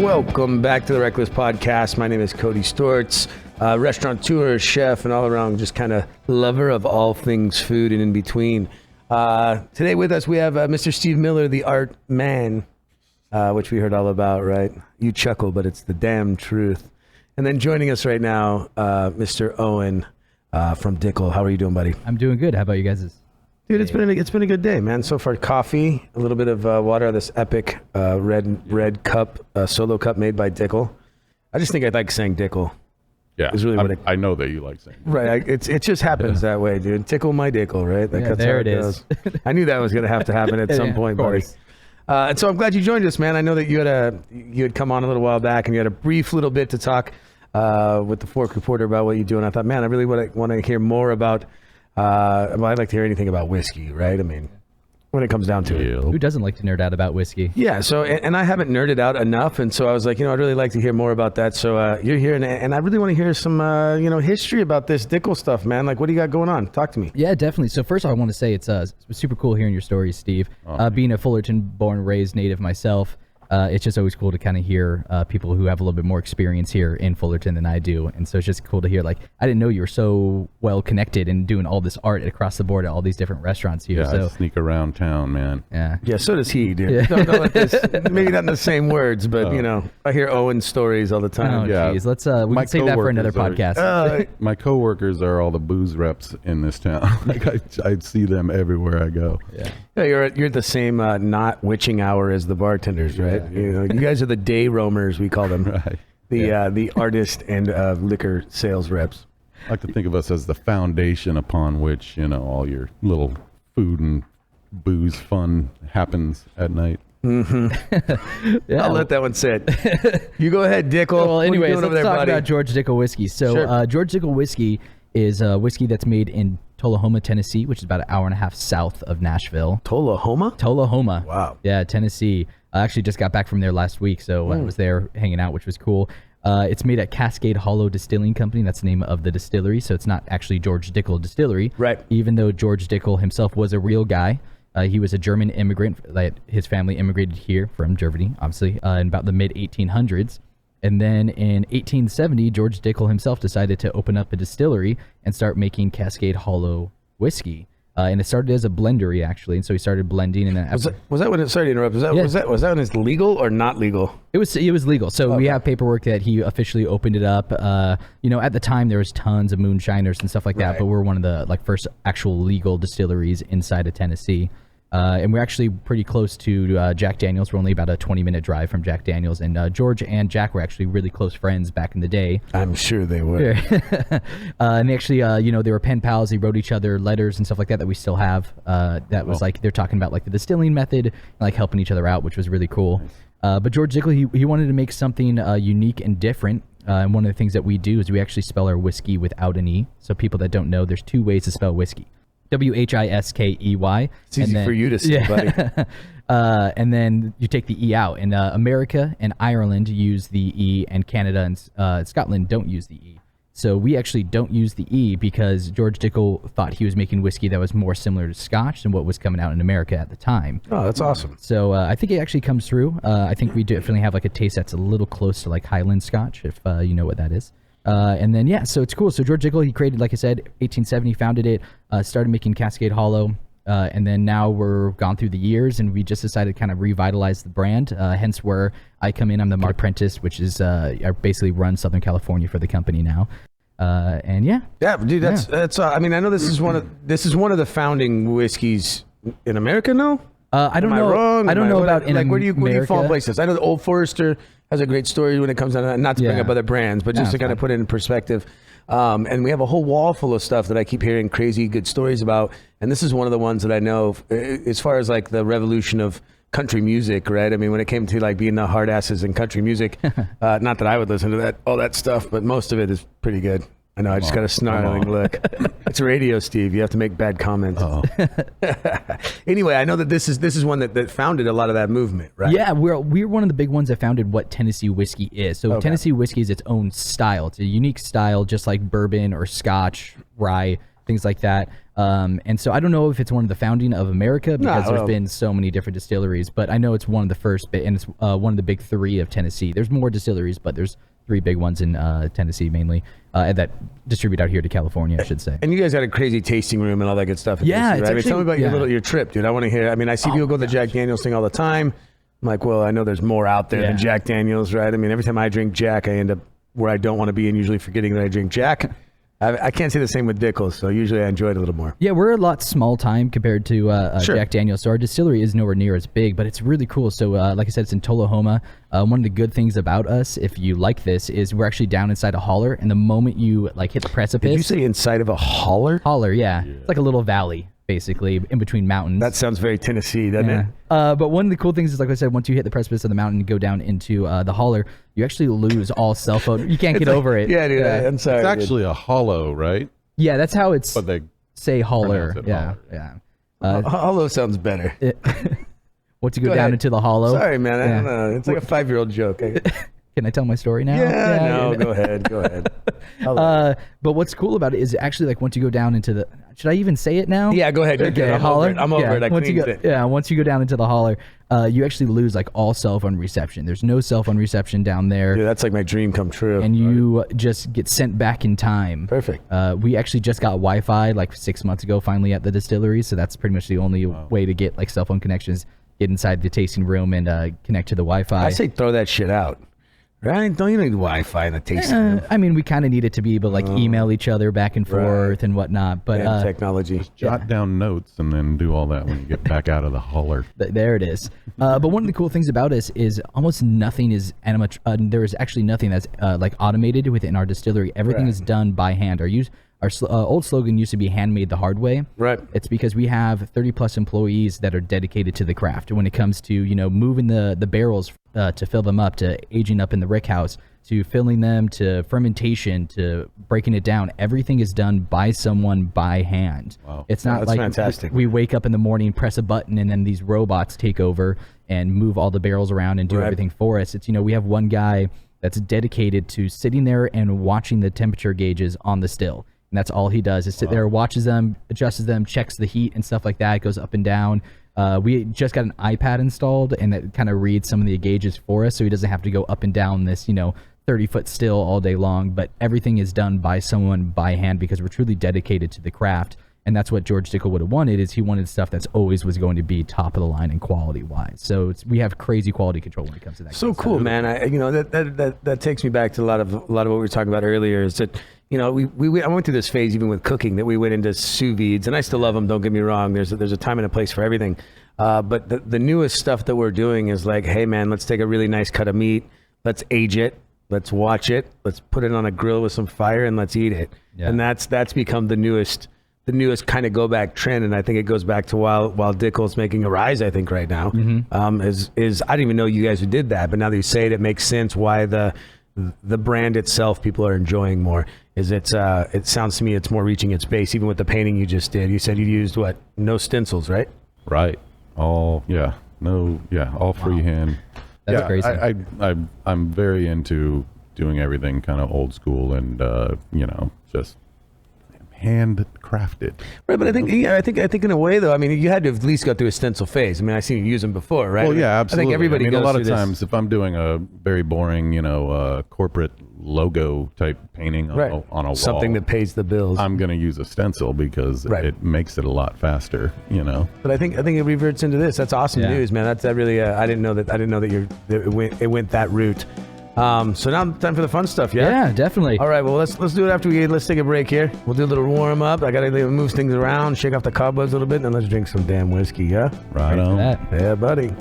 Welcome back to the Wreckless podcast. My name is Cody Storts, restaurateur, chef, and all around just kind of lover of all things food and in between. Today with us we have Mr. Steve Miller, the art man, which we heard all about, right? You chuckle, but it's the damn truth. And then joining us right now, Mr. Owen from Dickel. How are you doing, buddy? I'm doing good. How about you guys? Dude, it's been a good day, man. So far, coffee, a little bit of water, this epic red cup, solo cup made by Dickel. I just think I like saying Dickel. Yeah, is really I know that you like saying that. Right. It just happens that way, dude. Tickle my Dickel, right? Yeah, there it is. I knew that was going to have to happen at some point, buddy. And so I'm glad you joined us, man. I know that you had come on a little while back and you had a brief little bit to talk with the Fork Reporter about what you do. And I thought, man, I really want to hear more about. I'd like to hear anything about whiskey, right? I mean, when it comes down to it. Who doesn't like to nerd out about whiskey? Yeah, so, and I haven't nerded out enough, and so I was like, I'd really like to hear more about that. So you're here, and I really want to hear some, history about this Dickel stuff, man. Like, what do you got going on? Talk to me. Yeah, definitely. So first I want to say it's super cool hearing your stories, Steve. Being a Fullerton born, raised native myself, it's just always cool to kind of hear people who have a little bit more experience here in Fullerton than I do. And so it's just cool to hear, like, I didn't know you were so well connected and doing all this art across the board at all these different restaurants here. Yeah, so I sneak around town, man. Yeah, so does he, dude. Yeah. Don't know maybe not in the same words, but, I hear Owens stories all the time. Oh, yeah. Geez. Let's, we can save that for another podcast. My coworkers are all the booze reps in this town. Like, I see them everywhere I go. Yeah, you're the same not witching hour as the bartenders, right? Yeah. You guys are the day roamers, we call them. Right. The artist and liquor sales reps. I like to think of us as the foundation upon which, all your little food and booze fun happens at night. Mm-hmm. Yeah, I'll let that one sit. You go ahead, Dickel. Well, anyways, let's talk about George Dickel Whisky. So sure. George Dickel Whisky is a whiskey that's made in Tullahoma, Tennessee, which is about an hour and a half south of Nashville. Tullahoma? Tullahoma. Wow. Yeah, Tennessee. I actually just got back from there last week, so I was there hanging out, which was cool. It's made at Cascade Hollow Distilling Company. That's the name of the distillery, so it's not actually George Dickel Distillery. Right. Even though George Dickel himself was a real guy. He was a German immigrant. His family immigrated here from Germany, obviously, in about the mid-1800s. And then in 1870, George Dickel himself decided to open up a distillery and start making Cascade Hollow whiskey. And it started as a blendery, actually. And so he started blending. And then was that when it started to interrupt? Was that when it's legal or not legal? It was legal. So we have paperwork that he officially opened it up. At the time there was tons of moonshiners and stuff like that, but we're one of the first actual legal distilleries inside of Tennessee. And we're actually pretty close to Jack Daniels. We're only about a 20-minute drive from Jack Daniels. And George and Jack were actually really close friends back in the day. I'm sure they were. And they actually, they were pen pals. They wrote each other letters and stuff like that we still have. That was they're talking about the distilling method, and helping each other out, which was really cool. But George Dickel, he wanted to make something unique and different. And one of the things that we do is we actually spell our whiskey without an E. So people that don't know, there's two ways to spell whiskey. Whiskey. It's easy for you to say, buddy. And then you take the E out. And America and Ireland use the E, and Canada and Scotland don't use the E. So we actually don't use the E because George Dickel thought he was making whiskey that was more similar to Scotch than what was coming out in America at the time. Oh, that's awesome. So I think it actually comes through. I think we definitely have a taste that's a little close to Highland Scotch, if you know what that is. And then, so it's cool. So George Dickel, he created, like I said, 1870, founded it, started making Cascade Hollow. And then now we're gone through the years, and we just decided to kind of revitalize the brand. Hence where I come in. I'm the market apprentice, which is I basically run Southern California for the company now. Yeah, dude, that's. I mean, I know this is one of the founding whiskeys in America. No, I don't know. Am I wrong? I don't know about in where do you fall places? I know the Old Forester has a great story when it comes down. Not to bring up other brands, but just to kind of put it in perspective. And we have a whole wall full of stuff that I keep hearing crazy good stories about. And this is one of the ones that I know as far as the revolution of country music, right? I mean, when it came to being the hard asses in country music, not that I would listen to all that stuff, but most of it is pretty good. I know, I just got a snarling look. It's radio, Steve. You have to make bad comments. Anyway, I know that this is one that founded a lot of that movement, right? Yeah, we're one of the big ones that founded what Tennessee whiskey is. So Tennessee whiskey is its own style. It's a unique style, just like bourbon or Scotch, rye, things like that. And so I don't know if it's one of the founding of America because well, there's been so many different distilleries, but I know it's one of the first, and it's one of the big three of Tennessee. There's more distilleries, but there's three big ones in Tennessee mainly that distribute out here to California, I should say. And you guys got a crazy tasting room and all that good stuff. Yeah, Tennessee, right? it's Tell me about actually- your trip, dude. I want to hear. I mean, I see people go to the Jack Daniels thing all the time. I'm like, well, I know there's more out there than Jack Daniels, right? I mean, every time I drink Jack, I end up where I don't want to be and usually forgetting that I drink Jack. I can't say the same with Dickel, so usually I enjoy it a little more. Yeah, we're a lot small time compared to Sure. Jack Daniels. So our distillery is nowhere near as big, but it's really cool. So like I said, it's in Tullahoma. One of the good things about us, if you like this, is we're actually down inside a holler. And the moment you like hit the precipice, Did you say inside of a holler? holler, yeah. It's like a little valley, basically, in between mountains. That sounds very Tennessee, doesn't Yeah. it? But one of the cool things is, like I said, once you hit the precipice of the mountain and go down into the holler, you actually lose all cell phone. You can't get over it. Yeah, dude. I'm sorry. It's dude. actually a hollow, right? Yeah, that's how it's But they say holler. pronounce it Yeah, holler. yeah. Hollow sounds better. Once you go Go down ahead. into the hollow. Sorry, man. I Yeah. don't know. It's like a 5-year-old joke. Can I tell my story now? No, go ahead. Go ahead. But what's cool about it is actually like once you go down into the, should I even say it now? Yeah, go ahead. You're good. I'm over it. I'm over it. I once you cleaned go, it. yeah, once you go down into the holler, you actually lose like all cell phone reception. There's no cell phone reception down there. Dude, that's like my dream come true. And you just get sent back in time. Perfect. We actually just got Wi-Fi like 6 months ago, finally at the distillery. So that's pretty much the only way to get like cell phone connections. Get inside the tasting room and connect to the Wi-Fi. I say throw that shit out. Right? Don't you need Wi-Fi in the tasting room? I mean, we kind of need it to be able to like email each other back and forth and whatnot. But Damn technology. jot down notes and then do all that when you get back out of the holler. There it is. But one of the cool things about us is almost nothing is there is actually nothing that's like automated within our distillery. Everything is done by hand. Our old slogan used to be handmade the hard way. Right. It's because we have 30 plus employees that are dedicated to the craft. When it comes to, moving the barrels to fill them up, to aging up in the rick house, to filling them, to fermentation, to breaking it down, everything is done by someone by hand. Wow. It's not That's like fantastic. we wake up in the morning, press a button, and then these robots take over and move all the barrels around and do Right. everything for us. It's, we have one guy that's dedicated to sitting there and watching the temperature gauges on the still. And that's all he does is sit there, watches them, adjusts them, checks the heat and stuff like that. It goes up and down. We just got an iPad installed, and that kind of reads some of the gauges for us, so he doesn't have to go up and down this, 30-foot still all day long. But everything is done by someone by hand because we're truly dedicated to the craft. And that's what George Dickel would have wanted, is he wanted stuff that's always was going to be top of the line and quality wise. So we have crazy quality control when it comes to that. So cool, man. That takes me back to a lot of what we were talking about earlier. Is that I went through this phase even with cooking that we went into sous vides, and I still love them. Don't get me wrong. There's a time and a place for everything. But the newest stuff that we're doing is like, hey man, let's take a really nice cut of meat, let's age it, let's watch it, let's put it on a grill with some fire, and let's eat it. Yeah. And that's become the newest kind of go back trend, and I think it goes back to while Dickel's making a rise, I think right now. Is I didn't even know you guys did that, but now that you say it, it makes sense why the brand itself people are enjoying more. It sounds to me it's more reaching its base, even with the painting you just did. You said you used no stencils, right? Right. All freehand. That's crazy. I'm very into doing everything kind of old school and just handcrafted. Right, but I think in a way though, I mean, you had to at least go through a stencil phase. I mean, I've seen you use them before, right? Well, yeah, absolutely. I think everybody goes a lot through of this. times if I'm doing a very boring, corporate logo type painting Right. on a wall, Something that pays the bills. I'm going to use a stencil because Right. it makes it a lot faster, But I think it reverts into this. That's awesome Yeah. news, man. That really I didn't know that it went that route. So now time for the fun stuff, yeah? Yeah, definitely. All right, well let's do it after let's take a break here. We'll do a little warm up. I gotta move things around, shake off the cobwebs a little bit, and then let's drink some damn whiskey, yeah? Right on. That. Yeah, buddy.